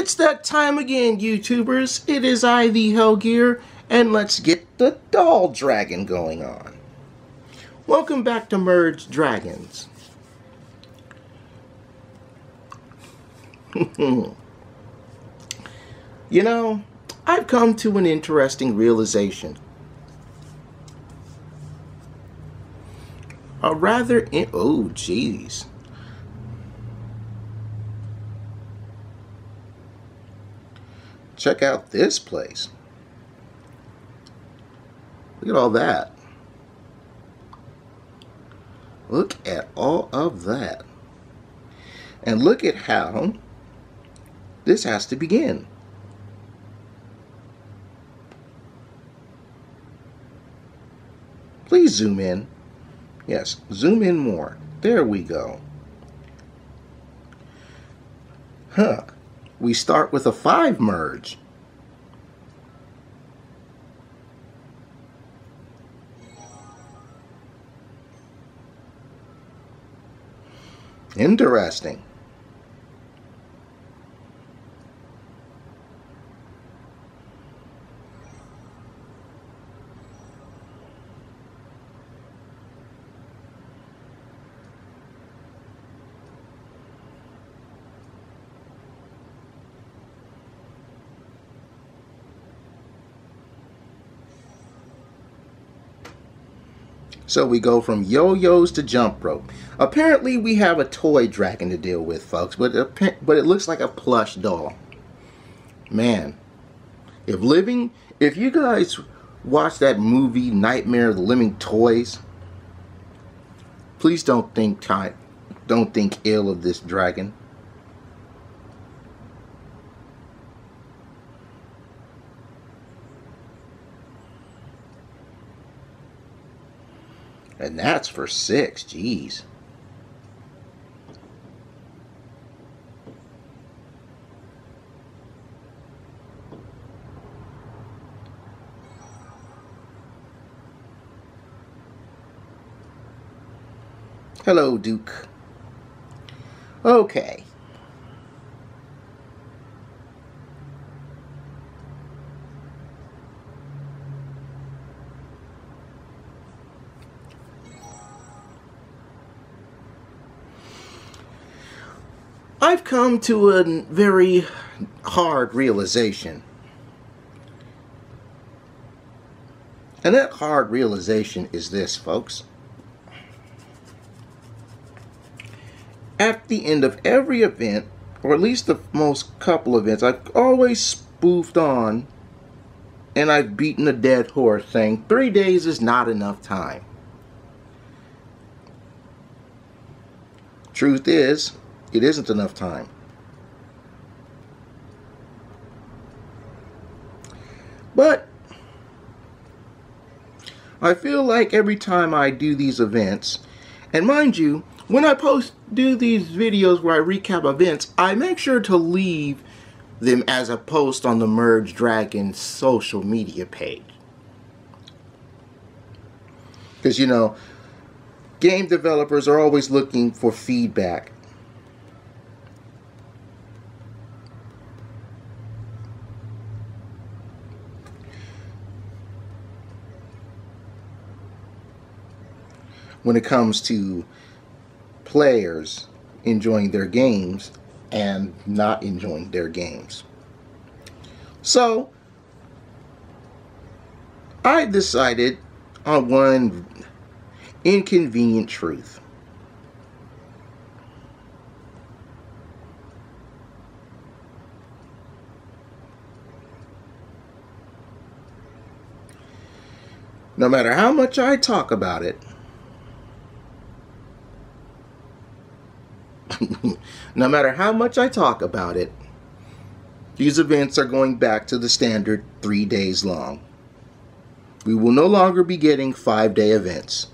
It's that time again, YouTubers. It is I, the Hellgear, and let's get the doll dragon going on. Welcome back to Merge Dragons. You know, I've come to an interesting realization. Oh, jeez. Check out this place. Look at all that. Look at all of that. And look at how this has to begin. Please zoom in. Yes, zoom in more. There we go. We start with a 5 merge. Interesting. So we go from yo-yos to jump rope. Apparently we have a toy dragon to deal with, folks, but it looks like a plush doll. Man, if you guys watch that movie Nightmare of the Living Toys, please don't think ill of this dragon. And that's for 6, geez. Hello, Duke. Okay. I've come to a very hard realization. And that hard realization is this, folks. At the end of every event, or at least the most couple events, I've always spoofed on and I've beaten a dead horse saying 3 days is not enough time. Truth is, it isn't enough time. But I feel like every time I do these events, and mind you, when I do these videos where I recap events, I make sure to leave them as a post on the Merge Dragons social media page. Because, you know, game developers are always looking for feedback. When it comes to players enjoying their games and not enjoying their games. So I decided on one inconvenient truth. No matter how much I talk about it, no matter how much I talk about it, these events are going back to the standard 3 days long. We will no longer be getting 5-day events.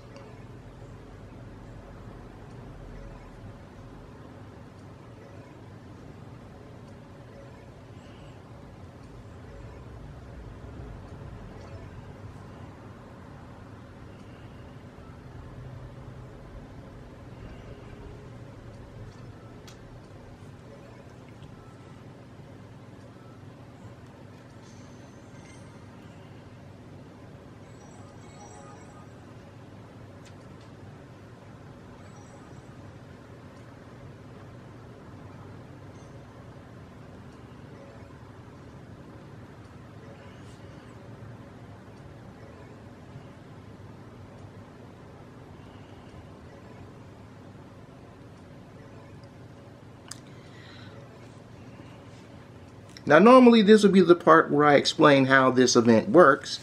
Now normally this would be the part where I explain how this event works,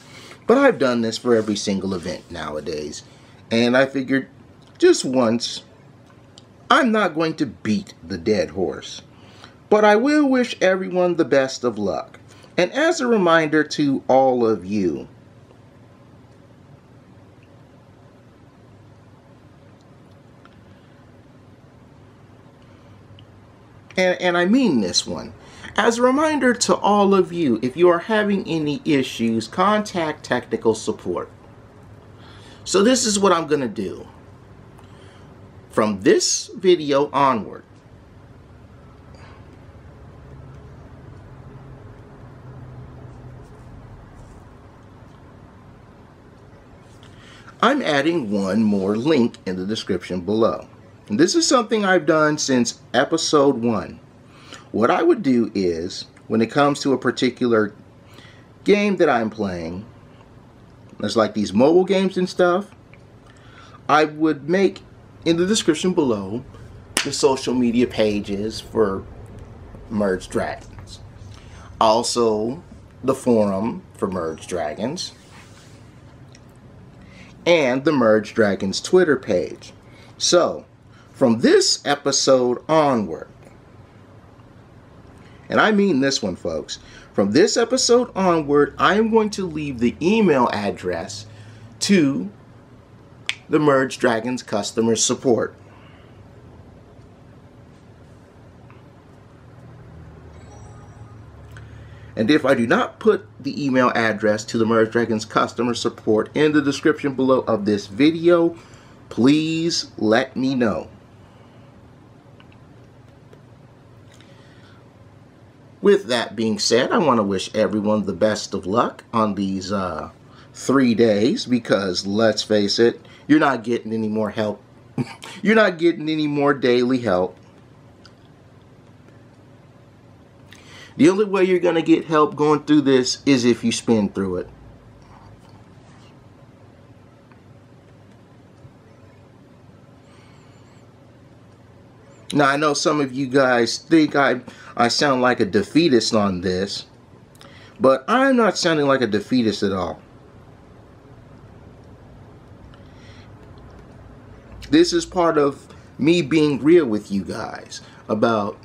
but I've done this for every single event nowadays, and I figured just once I'm not going to beat the dead horse, but I will wish everyone the best of luck. And as a reminder to all of you, and I mean this one, as a reminder to all of you, if you are having any issues, contact technical support. So this is what I'm going to do. From this video onward, I'm adding one more link in the description below. And this is something I've done since episode 1. What I would do is, when it comes to a particular game that I'm playing, it's like these mobile games and stuff, I would make in the description below the social media pages for Merge Dragons. Also, the forum for Merge Dragons. And the Merge Dragons Twitter page. So, from this episode onward, and I mean this one, folks, from this episode onward, I am going to leave the email address to the Merge Dragons customer support. And if I do not put the email address to the Merge Dragons customer support in the description below of this video, please let me know. With that being said, I want to wish everyone the best of luck on these 3 days, because let's face it, you're not getting any more help. You're not getting any more daily help. The only way you're going to get help going through this is if you spin through it. Now, I know some of you guys think I sound like a defeatist on this, but I'm not sounding like a defeatist at all. This is part of me being real with you guys about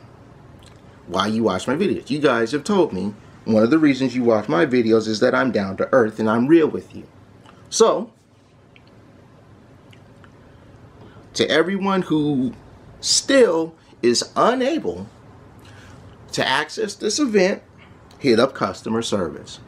why you watch my videos. You guys have told me one of the reasons you watch my videos is that I'm down to earth and I'm real with you. So, to everyone who still is unable to access this event, hit up customer service.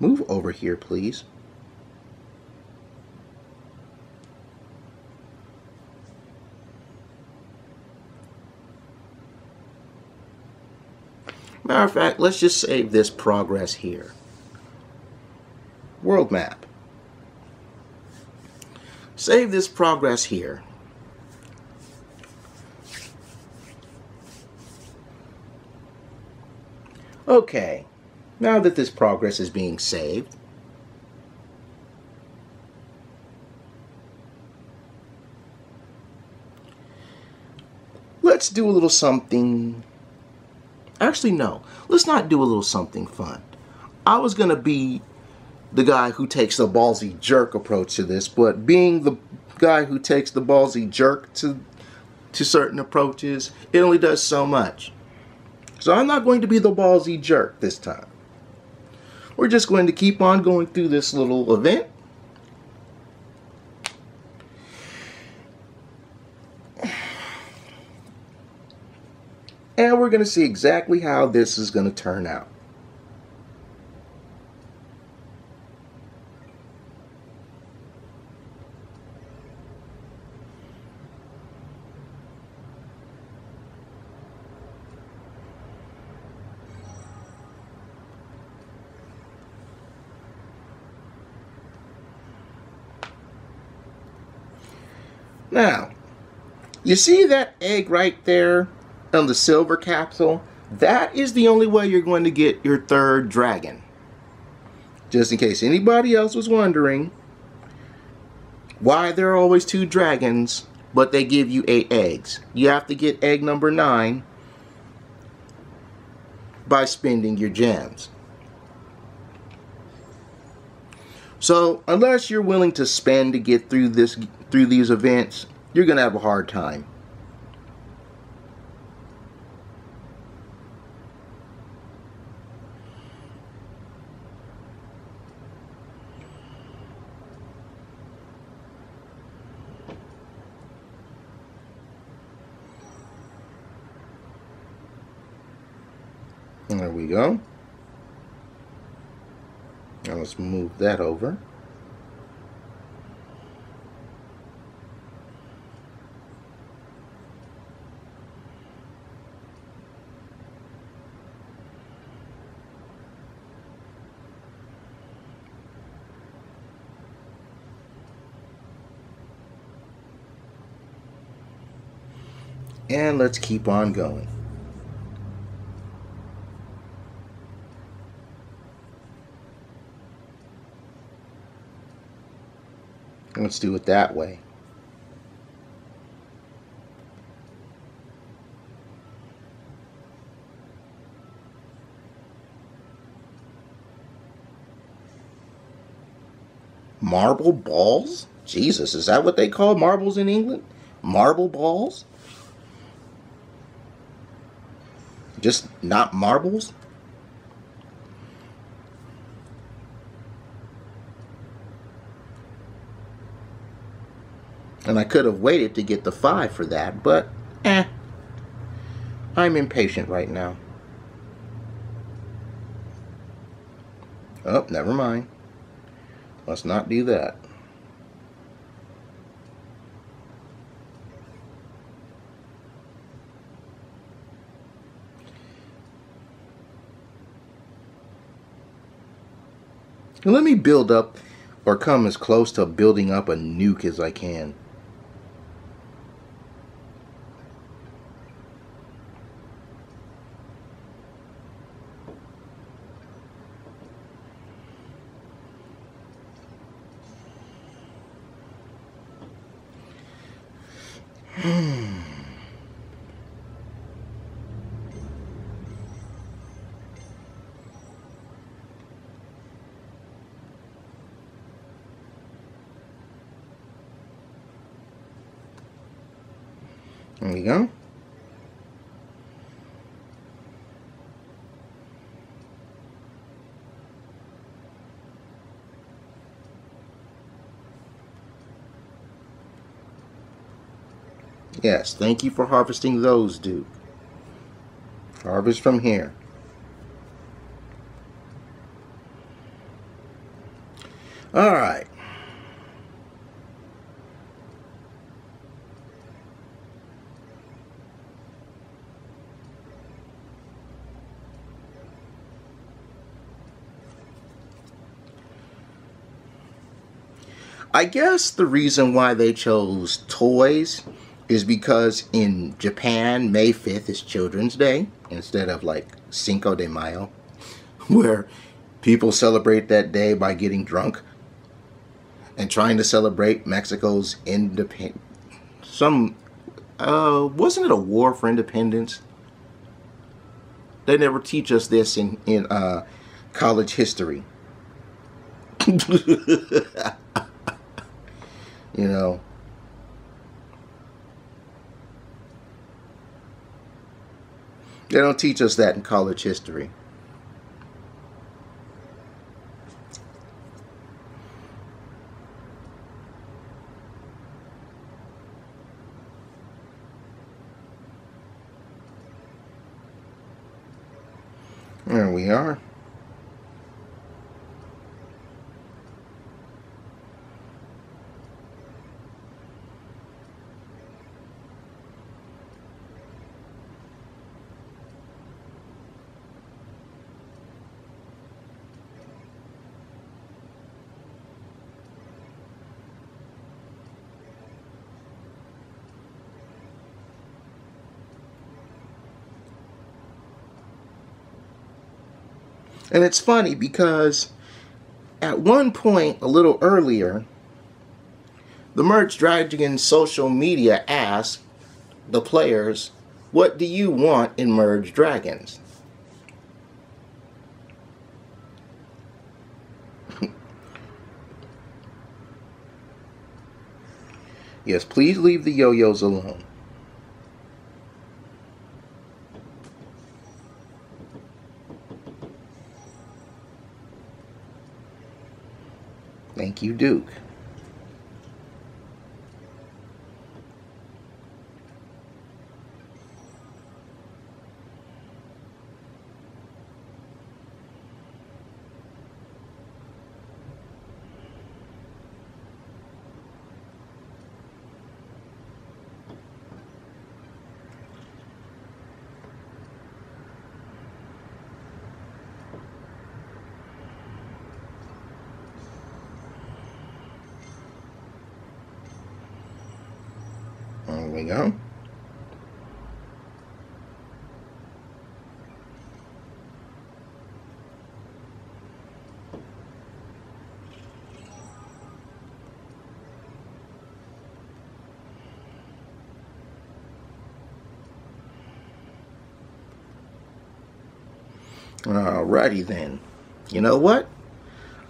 Move over here, please. Matter of fact, let's just save this progress here. World map. Save this progress here. Okay. Now that this progress is being saved, let's do a little something. Actually, no. Let's not do a little something fun. I was going to be the guy who takes the ballsy jerk approach to this, but being the guy who takes the ballsy jerk to certain approaches, it only does so much. So I'm not going to be the ballsy jerk this time. We're just going to keep on going through this little event. And we're going to see exactly how this is going to turn out. Now, you see that egg right there on the silver capsule? That is the only way you're going to get your third dragon. Just in case anybody else was wondering why there are always 2 dragons, but they give you 8 eggs. You have to get egg number 9 by spending your gems. So unless you're willing to spend to get through these events, you're gonna have a hard time. There we go. Now let's move that over. And let's keep on going. Let's do it that way. Marble balls? Jesus, is that what they call marbles in England? Marble balls? Just not marbles? And I could have waited to get the 5 for that, but I'm impatient right now. Oh, never mind. Let's not do that. Let me build up or come as close to building up a nuke as I can. There we go. Yes, thank you for harvesting those, Duke. Harvest from here. All right. I guess the reason why they chose toys is because in Japan, May 5th is Children's Day instead of like Cinco de Mayo, where people celebrate that day by getting drunk and trying to celebrate Mexico's independence. Wasn't it a war for independence? They never teach us this in college history. You know. They don't teach us that in college history. There we are. And it's funny because at one point, a little earlier, the Merge Dragons social media asked the players, what do you want in Merge Dragons? Yes, please leave the yo-yos alone. Thank you, Duke. There we go. Alrighty then. You know what?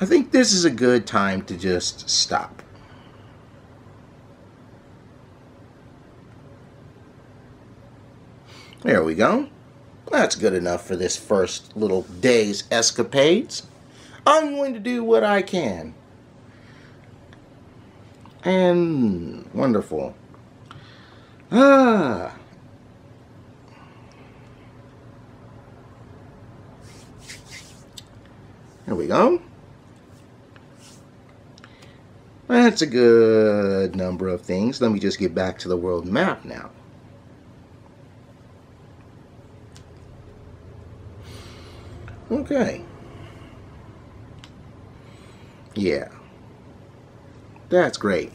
I think this is a good time to just stop. There we go. That's good enough for this first little day's escapades. I'm going to do what I can. And wonderful. There we go. That's a good number of things. Let me just get back to the world map now. Okay. Yeah. That's great.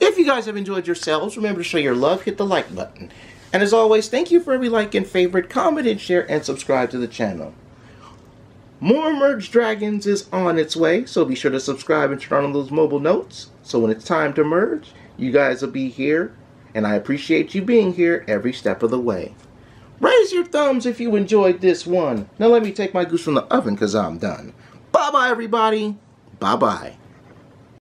If you guys have enjoyed yourselves, remember to show your love, hit the like button. And as always, thank you for every like and favorite, comment and share, and subscribe to the channel. More Merge Dragons is on its way, so be sure to subscribe and turn on those mobile notes. So when it's time to merge, you guys will be here, and I appreciate you being here every step of the way. Raise your thumbs if you enjoyed this one. Now let me take my goose from the oven because I'm done. Bye-bye, everybody. Bye-bye.